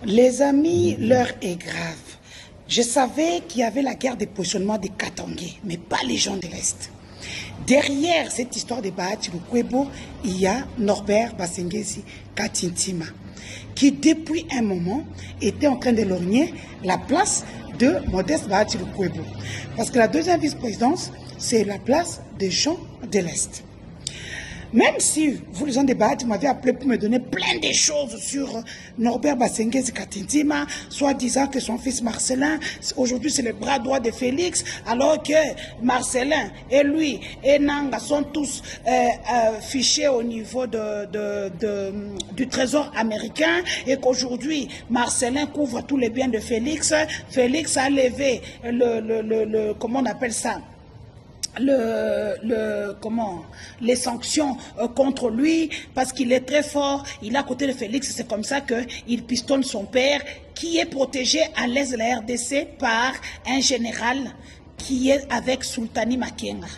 Les amis, l'heure est grave. Je savais qu'il y avait la guerre des positionnements des Katangais, mais pas les gens de l'Est. Derrière cette histoire de Bahati Lukwebo, il y a Norbert Basengezi Katintima, qui depuis un moment était en train de lorgner la place de Modeste Bahati Lukwebo. Parce que la deuxième vice-présidence, c'est la place des gens de l'Est. Même si vous, les gens de Bahati, m'avez appelé pour me donner plein de choses sur Norbert Basengezi Katintima, soit disant que son fils Marcelin, aujourd'hui c'est le bras droit de Félix, alors que Marcelin et lui et Nanga sont tous fichés au niveau du trésor américain, et qu'aujourd'hui Marcelin couvre tous les biens de Félix. Félix a levé comment on appelle ça, les sanctions contre lui parce qu'il est très fort, il est à côté de Félix. C'est comme ça qu'il pistonne son père, qui est protégé à l'est de la RDC par un général qui est avec Sultani Makenga.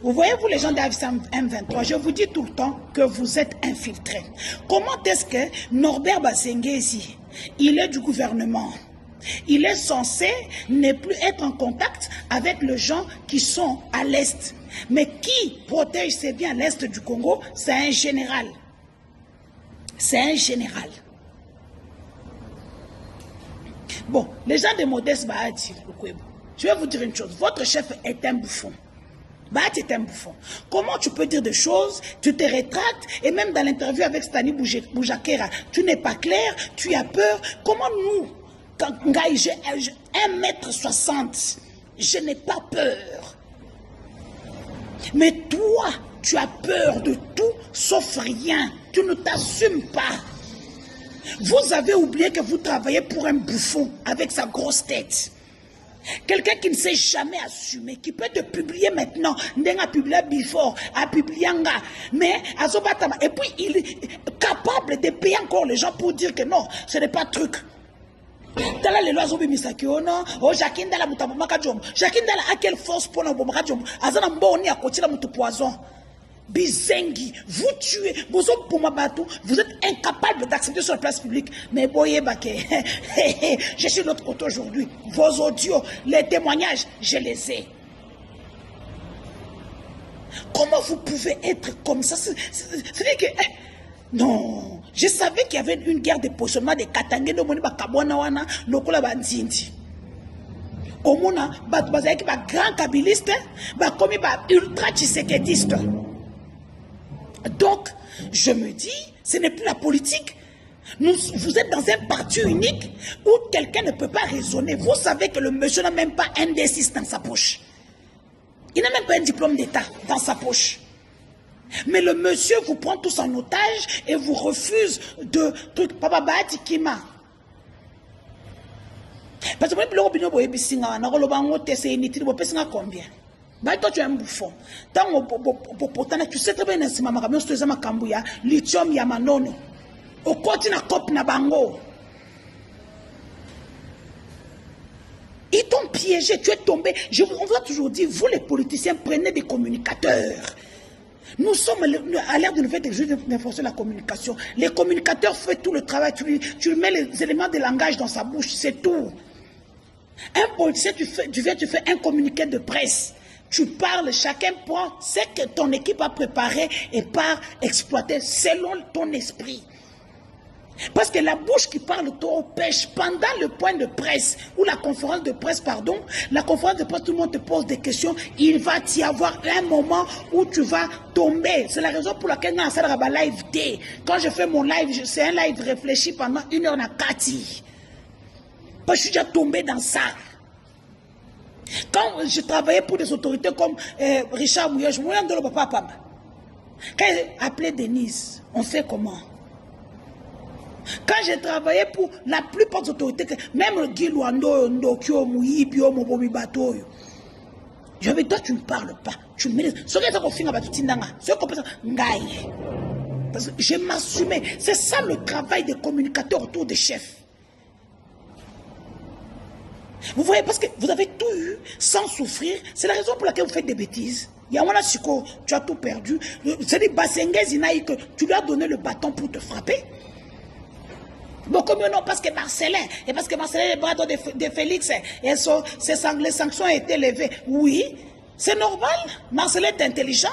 Vous voyez, vous les gens de M23, je vous dis tout le temps que vous êtes infiltrés. Comment est-ce que Norbert Basengezi, il est du gouvernement? Il est censé ne plus être en contact avec les gens qui sont à l'Est. Mais qui protège ses biens à l'Est du Congo? C'est un général. C'est un général. Bon, les gens de Modeste Bahati Lukwebo, je vais vous dire une chose. Votre chef est un bouffon. Bahati est un bouffon. Comment tu peux dire des choses, tu te rétractes, et même dans l'interview avec Stani Boujakera, tu n'es pas clair, tu as peur. Comment nous, quand j'ai 1,60 m, je n'ai pas peur. Mais toi, tu as peur de tout sauf rien. Tu ne t'assumes pas. Vous avez oublié que vous travaillez pour un bouffon avec sa grosse tête. Quelqu'un qui ne s'est jamais assumé, qui peut te publier maintenant, Ndenga publié before, a publié nga, mais Azobatama, et puis il est capable de payer encore les gens pour dire que non, ce n'est pas truc. Tala les lois zobi misakio non, oh Jacques Ndala mutabomaka jom. Jacques Ndala a quelle force pour na bomaka jom? Azana mboni a kotila mutu poison. Bizengi, vous tuez, vous êtes incapable d'accepter sur la place publique. Mais boyez baké, je suis de l'autre côté aujourd'hui. Vos audios, les témoignages, je les ai. Comment vous pouvez être comme ça? C'est-à-dire que non, je savais qu'il y avait une guerre de positionnement des Katangais de Moni Bakabwana wana lokola banzindi. Au mona bazaki ba grand kabiliste, ba komi ba ultra tshisekediste. Donc, je me dis, ce n'est plus la politique. Vous êtes dans un parti unique où quelqu'un ne peut pas raisonner. Vous savez que le monsieur n'a même pas un D6 dans sa poche. Il n'a même pas un diplôme d'État dans sa poche. Mais le monsieur vous prend tous en otage et vous refuse de trucs. Papa Bahati Kima. Parce que combien? Bah, toi, tu es un bouffon. Tu sais très bien que lithium yamanono. Au côté na cop na bango. Ils t'ont piégé, tu es tombé. On va toujours dire, vous les politiciens, prenez des communicateurs. Nous sommes à l'ère de nouvelles technologies d'information de la communication. Les communicateurs font tout le travail. Tu mets les éléments de langage dans sa bouche, c'est tout. Un politicien, tu fais un communiqué de presse. Tu parles, chacun prend ce que ton équipe a préparé et part exploiter selon ton esprit. Parce que la bouche qui parle trop pêche. Pendant le point de presse, ou la conférence de presse, pardon, la conférence de presse, tout le monde te pose des questions, il va y avoir un moment où tu vas tomber. C'est la raison pour laquelle dans la live day, quand je fais mon live, c'est un live réfléchi pendant 1 heure na kati. Parce que je suis déjà tombé dans ça. Quand je travaillais pour des autorités comme Richard Mouya, je me souviens de le papa. Quand j'ai appelé Denise, on fait comment? Quand j'ai travaillé pour la plupart des autorités, même Guy Luando, Ndokyo, Mouyibio, Mobomi Bato, je vais toi, tu ne parles pas. Tu me mets. Ce que tu parce que je m'assumais. C'est ça le travail des communicateurs autour des chefs. Vous voyez, parce que vous avez tout eu sans souffrir. C'est la raison pour laquelle vous faites des bêtises. Il y a un Siko, tu as tout perdu. C'est des Basengezi que tu lui as donné le bâton pour te frapper. Bon, comme non, parce que Marcelin, et parce que Marcelin est le bras de Félix, et les sanctions ont été levées. Oui, c'est normal. Marcelin est intelligent.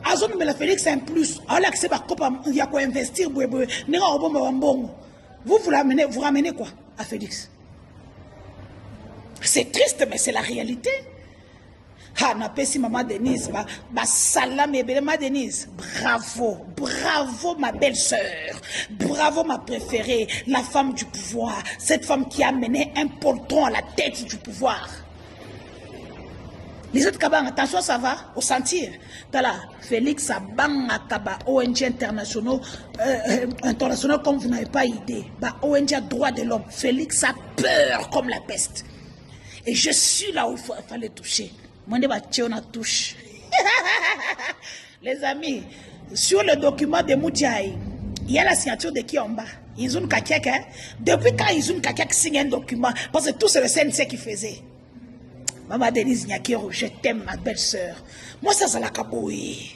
Azon mais la Félix c'est un plus. Alors que c'est pas il y a quoi investir. Vous ramenez quoi à Félix? C'est triste, mais c'est la réalité. Ah, n'a pas si maman Denise, salam et belle ma Denise. Bravo, bravo ma belle-sœur. Bravo ma préférée, la femme du pouvoir. Cette femme qui a mené un poltron à la tête du pouvoir. Les autres Kabang, attention, ça va, au sentir. Tala, Félix Abang Akaba, ONG internationaux, comme vous n'avez pas idée. ONG a droit de l'homme. Félix a peur comme la peste. Et je suis là où il fallait toucher. Moi, on a touché. Les amis, sur le document de Moudjaï, il y a la signature de qui en bas? Izoun Kakiak, hein? Depuis quand Izoun Kakiak signe un document? Parce que tout c'est le CNC qui faisait. Maman Denise Nyakero, je t'aime ma belle-sœur. Moi, ça, c'est la kabouille.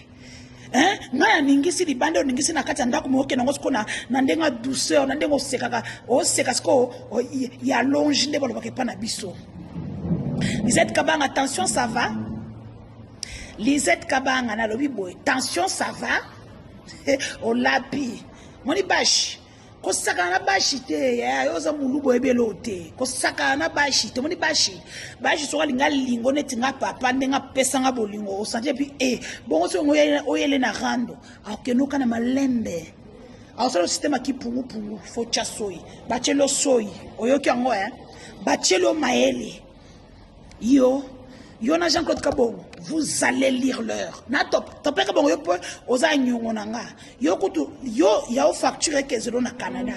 Hein? Nga ningisi di bande ningisi na kati ndako moke na ngosiko na ndenga douceur na ndengo sekaka o sekasko ya longe ndebo lo bakepa na biso. Lisette Kabang, attention, ça va. Lisette Kabang, na lobi boy. Attention, ça va. O lapi. Moni bashi. Ko saka na bashi te ya yoza mulubo ebelo te. Ko saka na bashi te moni bashi. Bashi so linga lingo neti nga papa ndenga pesa nga bolingo. O sanje pi bongo so oyele na rando. Akenuka na malembe. Awusalo système ki pungu fo chasoi. Bachelo soi. Oyoki yango Bachelo maele. Yo na Jean-Claude Kabongo, vous allez lire l'heure. Na top Kabongo yo po oza nyongo nanga. Yo kutu yo ya facture ke zelo na Canada.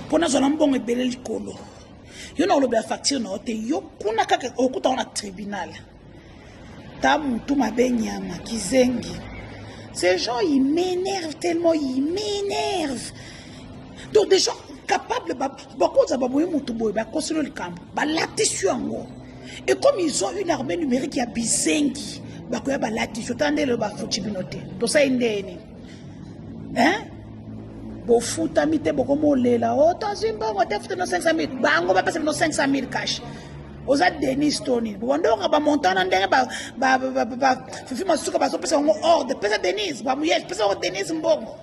Pona zona mbongo ebele likolo. Yo na lobe facture na ote yo kuna kaka okuta na tribunal. Tamu tu mabenyama kizengi. Ces gens ils m'énervent tellement, ils m'énervent. Donc des gens capables et comme ils ont une armée numérique qui a bisengi hein bofuta mite bokomolela otazimba ngotefuta no 500 000 bango ba pesa no 500 000 cash oza Denis Tony bondonga ba montana ndenge ba fifi masuka ba so pesa ngo ordre pesa Denis ba muyes pesa Denis mbongo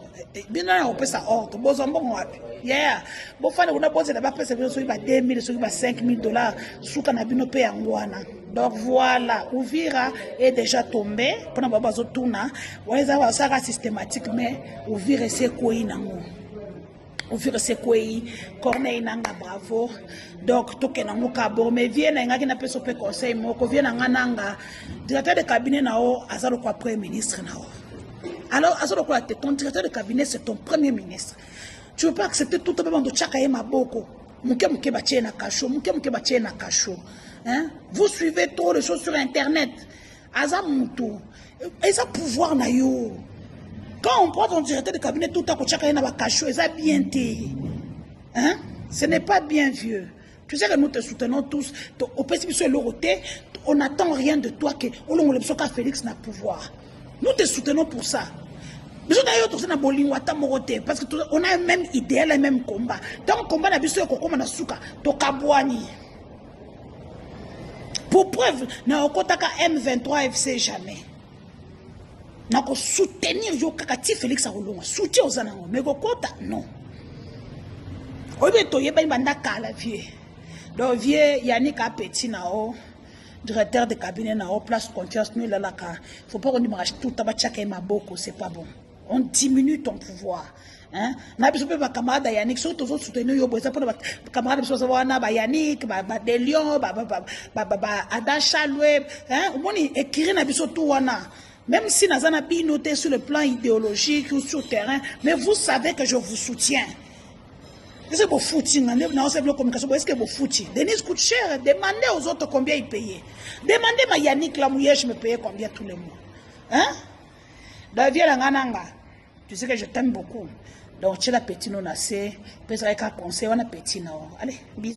bina na pesa ordre bozo mbongo wapi yeah bofana kuna boze na ba pesa biso ba 2000 so ba 5000 dollars suka na bino pe yangwana. Donc voilà, Ouvira est déjà tombé pour na bazo tuna weza wa saka systématique mais Ouvira c'est quoi nango Ouvira c'est quoi Corneille nanga bravo. Donc toke nango kabo mais vient na ngaki na peso pe conseil moko vient na nanga directeur de cabinet nao azalo kwa premier ministre nao. Alors azalo kwa ton directeur de cabinet c'est ton premier ministre. Tu veux pas accepter tout le monde de chaka yema boko. Muke bache na kasho, muke bache na kasho. Hein? Vous suivez trop les choses sur internet. Azamutu. Et ça pouvoir na yo. Quand on prend ton directeur de cabinet tout à coup chaka yema kasho, et ça bien té. Hein? Ce n'est pas bien vieux. Tu sais que nous te soutenons tous. Au PSB sur l'Euroté, on n'attend rien de toi que Félix n'a pouvoir. Nous te soutenons pour ça. Parce qu'on a le même idéal, le même combat. Tant combat na biso ko koma na suka to kabwani. Pour preuve, na okotaka M23 FC jamais. Na ko soutenir yo kakati Félix Arolonga, soutien aux anango, mais ko kota non. Obe to yeba banda kala vie. Donc vie Yannick a petit nao. Directeur de cabinet na place confiance nous là là. Faut pas qu'on nous rachète tout tabac chaka maboko, c'est pas bon. On diminue ton pouvoir. Hein? Na biso pe ba camarade Yannick so to soutenir yo boza pour ba camarade biso wana ba Yannick ba Delion ba Ada Chalwe hein omoni écrire na biso tout wana même si nazana bi noté sur le plan idéologique ou sur le terrain mais vous savez que je vous soutiens. C'est beau footing, est-ce que vous foutez? Denis coûte cher, demandez aux autres combien ils payent. Demandez à Yannick Lamouye, je me paye combien tous les mois. Hein? David Langananga, tu sais que je t'aime beaucoup. Donc, tu es la petite non assez, peut-être qu'un conseil, on a petit non. Allez, bisous.